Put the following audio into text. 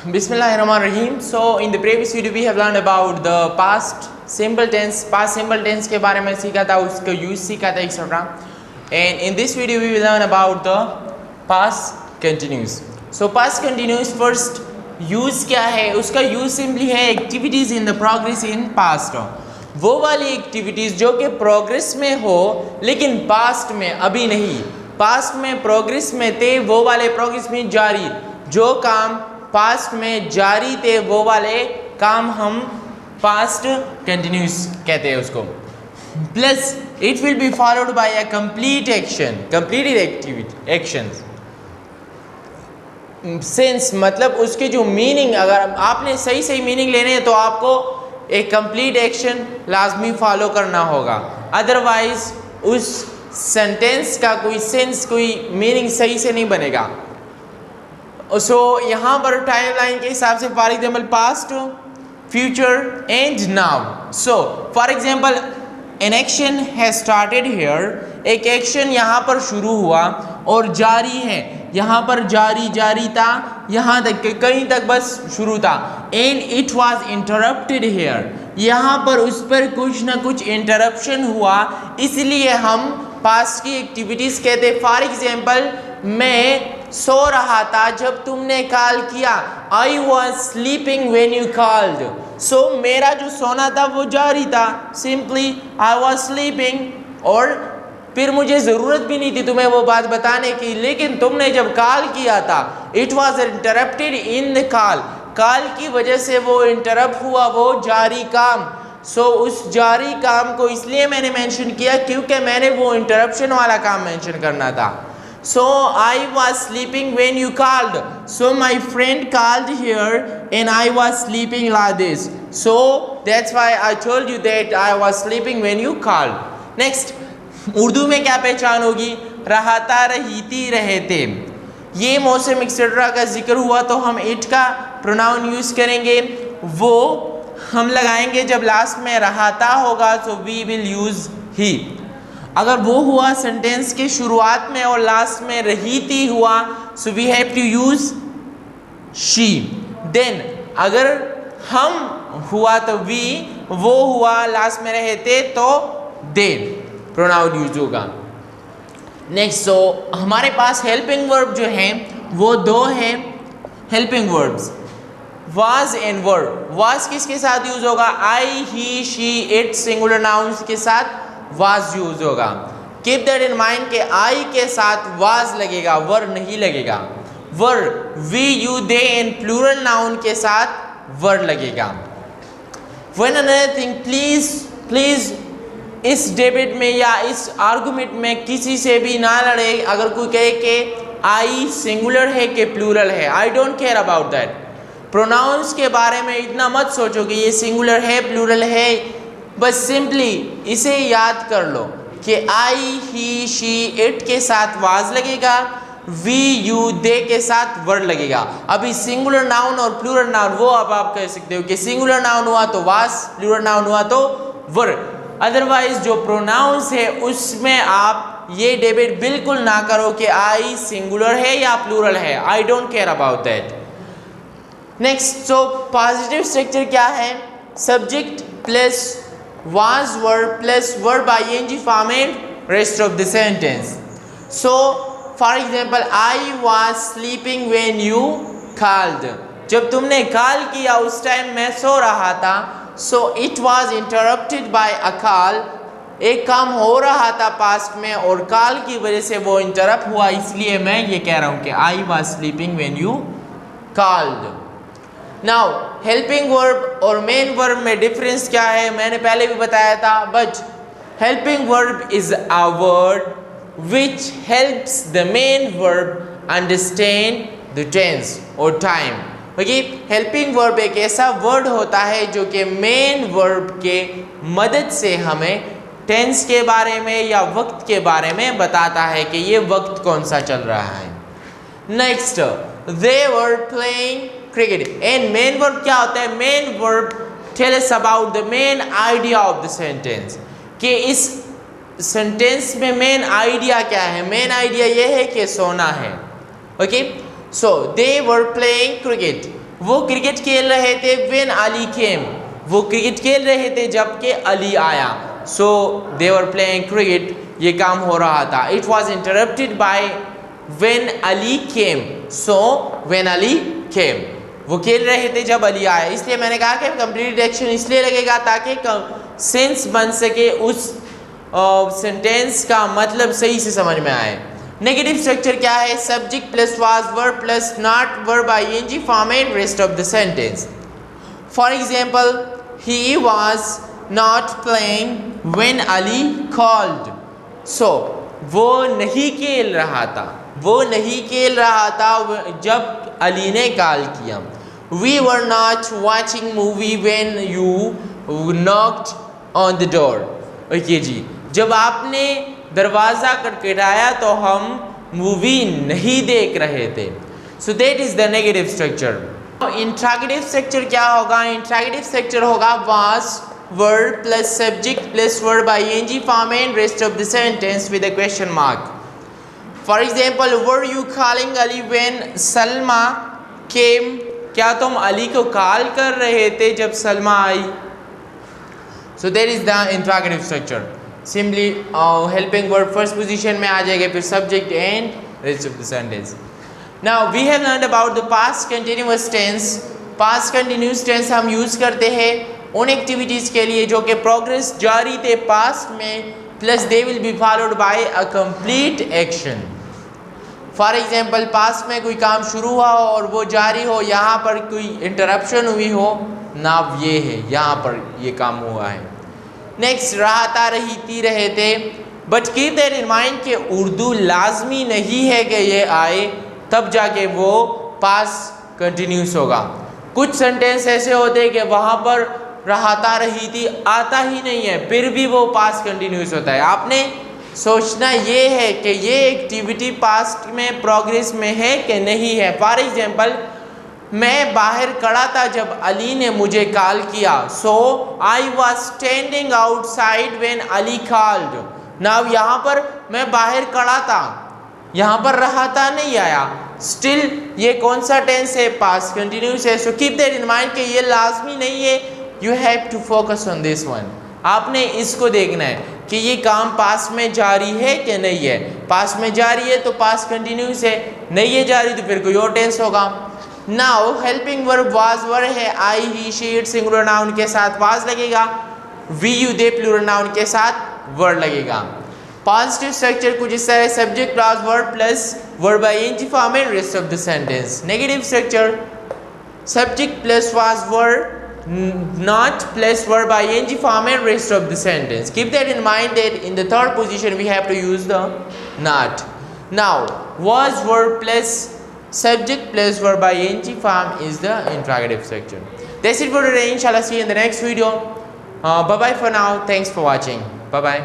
Bismillahirrahmanirrahim. So in the previous video we have learned about the past simple tense. Past simple tense के बारे में सीखा था, उसका यूज सीखा था etc. And in this video we will learn about the past continuous. So past continuous first use क्या है? उसका यूज सिंपली है activities in the progress in past. वो वाली एक्टिविटीज जो कि प्रोग्रेस में हो लेकिन पास्ट में अभी नहीं, पास्ट में प्रोग्रेस में थे, वो वाले प्रोग्रेस में जारी, जो काम पास्ट में जारी थे वो वाले काम हम पास्ट कंटिन्यूस कहते हैं उसको. Plus it will be followed by a complete action, completed activity actions. Sense मतलब उसके जो मीनिंग, अगर आपने सही सही मीनिंग लेने हैं तो आपको एक कंप्लीट एक्शन लाजमी फॉलो करना होगा, अदरवाइज उस सेंटेंस का कोई सेंस, कोई मीनिंग सही से नहीं बनेगा. सो यहाँ पर टाइम लाइन के हिसाब से for example past, future and now. So for example an action has started here, एक एक्शन यहाँ पर शुरू हुआ और जारी है, यहाँ पर जारी था, यहाँ तक कहीं तक बस शुरू था. And it was interrupted here, यहाँ पर उस पर कुछ ना कुछ इंटरप्शन हुआ, इसलिए हम पास्ट की एक्टिविटीज़ कहते. फॉर एग्जाम्पल मैं सो रहा था जब तुमने कॉल किया. I was sleeping when you called. So मेरा जो सोना था वो जारी था, सिंपली आई वॉज स्लीपिंग. और फिर मुझे ज़रूरत भी नहीं थी तुम्हें वो बात बताने की, लेकिन तुमने जब कॉल किया था it was interrupted in the call, call की वजह से वो इंटरप्ट हुआ, वो जारी काम. सो उस जारी काम को इसलिए मैंने मेंशन किया क्योंकि मैंने वो इंटरप्शन वाला काम मेंशन करना था. So I was sleeping when you called. So my friend called here and I was sleeping like this. So that's why I told you that I was sleeping when you called. Next, Urdu में क्या पहचान होगी? रहता, रहीती, रहते. ये मौसम etcetera का जिक्र हुआ तो हम इट का प्रोनाउन यूज़ करेंगे. वो हम लगाएंगे जब लास्ट में रहता होगा तो वी विल यूज़ ही. अगर वो हुआ सेंटेंस के शुरुआत में और लास्ट में रहीती हुआ, so we have to use she. Then अगर हम हुआ तो वी, वो हुआ लास्ट में रहते तो दे प्रोनाउन यूज होगा. नेक्स्ट, सो हमारे पास हेल्पिंग वर्ब जो है वो दो हैं helping verbs, was and were. Was किसके साथ यूज होगा? I, he, she, it singular nouns के साथ वाज यूज होगा. कीप दैट इन माइंड के आई के साथ वाज लगेगा, वर नहीं लगेगा. Were, we, you, they and plural noun के साथ वर लगेगा. व्हेन अनदर थिंग, प्लीज इस डिबेट में या इस आर्गुमेंट में किसी से भी ना लड़े अगर कोई कहे कि आई सिंगुलर है कि प्लूरल है. I don't care about that. Pronouns के बारे में इतना मत सोचो कि ये सिंगुलर है प्लूरल है, बस सिंपली इसे याद कर लो कि आई, ही, शी, इट के साथ वाज लगेगा, वी, यू, दे के साथ वर्ड लगेगा. अभी सिंगुलर नाउन और प्लूरल नाउन वो अब आप कह सकते हो कि सिंगुलर नाउन हुआ तो वाज, प्लूरल नाउन हुआ तो वर्ड. अदरवाइज जो प्रोनाउंस है उसमें आप ये डिबेट बिल्कुल ना करो कि आई सिंगुलर है या प्लूरल है. I don't care about that. Next, so positive structure क्या है? Subject plus was, were plus verb ing form and rest of the sentence. So for example, I was sleeping when you called. जब तुमने call किया उस time मैं सो रहा था. So it was interrupted by a call. एक काम हो रहा था पास्ट में और कॉल की वजह से वो इंटरप्ट हुआ, इसलिए मैं ये कह रहा हूँ कि I was sleeping when you called. Now helping verb और मेन वर्ब में डिफरेंस क्या है मैंने पहले भी बताया था, but helping verb is a word which helps the main verb understand the tense और टाइम. ओके, हेल्पिंग वर्ब एक ऐसा वर्ड होता है जो कि मेन वर्ब के मदद से हमें टेंस के बारे में या वक्त के बारे में बताता है कि ये वक्त कौन सा चल रहा है. Next, they were playing cricket. And main verb क्या होता है? Main verb tell us about the main idea of the sentence, कि इस सेंटेंस में मेन आइडिया क्या है. मेन आइडिया ये है कि सोना है. Okay, so they were playing cricket. वो क्रिकेट खेल रहे थे व्हेन अली केम, वो क्रिकेट खेल रहे थे जबकि अली आया। सो दे वर प्लेइंग क्रिकेट, ये काम हो रहा था। It was interrupted by when Ali came, so when Ali came, वो खेल रहे थे जब अली आया। इसलिए मैंने कहा कि कंप्लीट एक्शन इसलिए लगेगा ताकि सेंस बन सके, उस सेंटेंस का मतलब सही से समझ में आए। नेगेटिव स्ट्रक्चर क्या है? Subject plus was verb plus not verb ING form and rest of the sentence. For example, he was not playing when Ali called. So वो नहीं खेल रहा था, वो नहीं खेल रहा था जब अली ने कॉल किया। We were not watching movie when you knocked on the door. Okay जी, जब आपने दरवाज़ा खटखटाया तो हम मूवी नहीं देख रहे थे। So that is the negative structure. Interrogative structure क्या होगा? इंट्रोगेटिव स्ट्रक्चर होगा was verb plus subject plus verb ING form and rest of the sentence with a question mark. For example, were you calling Ali when Salma came? क्या तुम अली को call कर रहे थे जब सलमा आई? So that is the interrogative structure. Simply helping verb first position में आ जाएगा, फिर subject and rest of the sentence. Now we have learned about the past continuous tense. Past continuous tense हम यूज़ करते हैं उन एक्टिविटीज़ के लिए जो कि प्रोग्रेस जारी थे पास्ट में, plus they will be followed by a complete action. For example, past में कोई काम शुरू हुआ हो और वो जारी हो, यहाँ पर कोई इंटरप्शन हुई हो, नाव ये है, यहाँ पर ये काम हुआ है। नेक्स्ट, रहता रही थी रहे थे, but keep that in mind कि उर्दू लाजमी नहीं है कि ये आए तब जाके वो पास कंटिन्यूस होगा। कुछ सेंटेंस ऐसे होते हैं कि वहाँ पर रहता रही थी आता ही नहीं है, फिर भी वो पास कंटिन्यूस होता है। आपने सोचना ये है कि ये एक्टिविटी पास्ट में प्रोग्रेस में है कि नहीं है। फॉर एग्जाम्पल, मैं बाहर खड़ा था जब अली ने मुझे कॉल किया। So I was standing outside when Ali called. Now यहाँ पर मैं बाहर खड़ा था, यहाँ पर रहता नहीं आया। स्टिल ये कौन सा टेंस है? पास्ट कंटिन्यूस है। So keep that in mind कि ये लाजमी नहीं है। You have to focus on this one. आपने इसको देखना है कि ये काम पास्ट में जारी है कि नहीं है। पास्ट में जारी है तो पास्ट कंटिन्यूस है, नहीं है जारी तो फिर कोई और टेंस होगा। Now helping verb was verb है, I he she it singular noun के साथ वाज लगेगा, we you they plural noun के साथ वर्ड लगेगा। पॉजिटिव स्ट्रक्चर कुछ इस तरह, subject plus verb plus verb ING form and rest of the sentence. Negative structure, subject plus was verb not plus verb ing form and rest of the sentence. Keep that in mind that in the third position we have to use the not. Now was verb plus subject plus verb ing form is the interrogative structure. That's it for today. Inshallah, see you in the next video. Bye bye for now. Thanks for watching. Bye bye.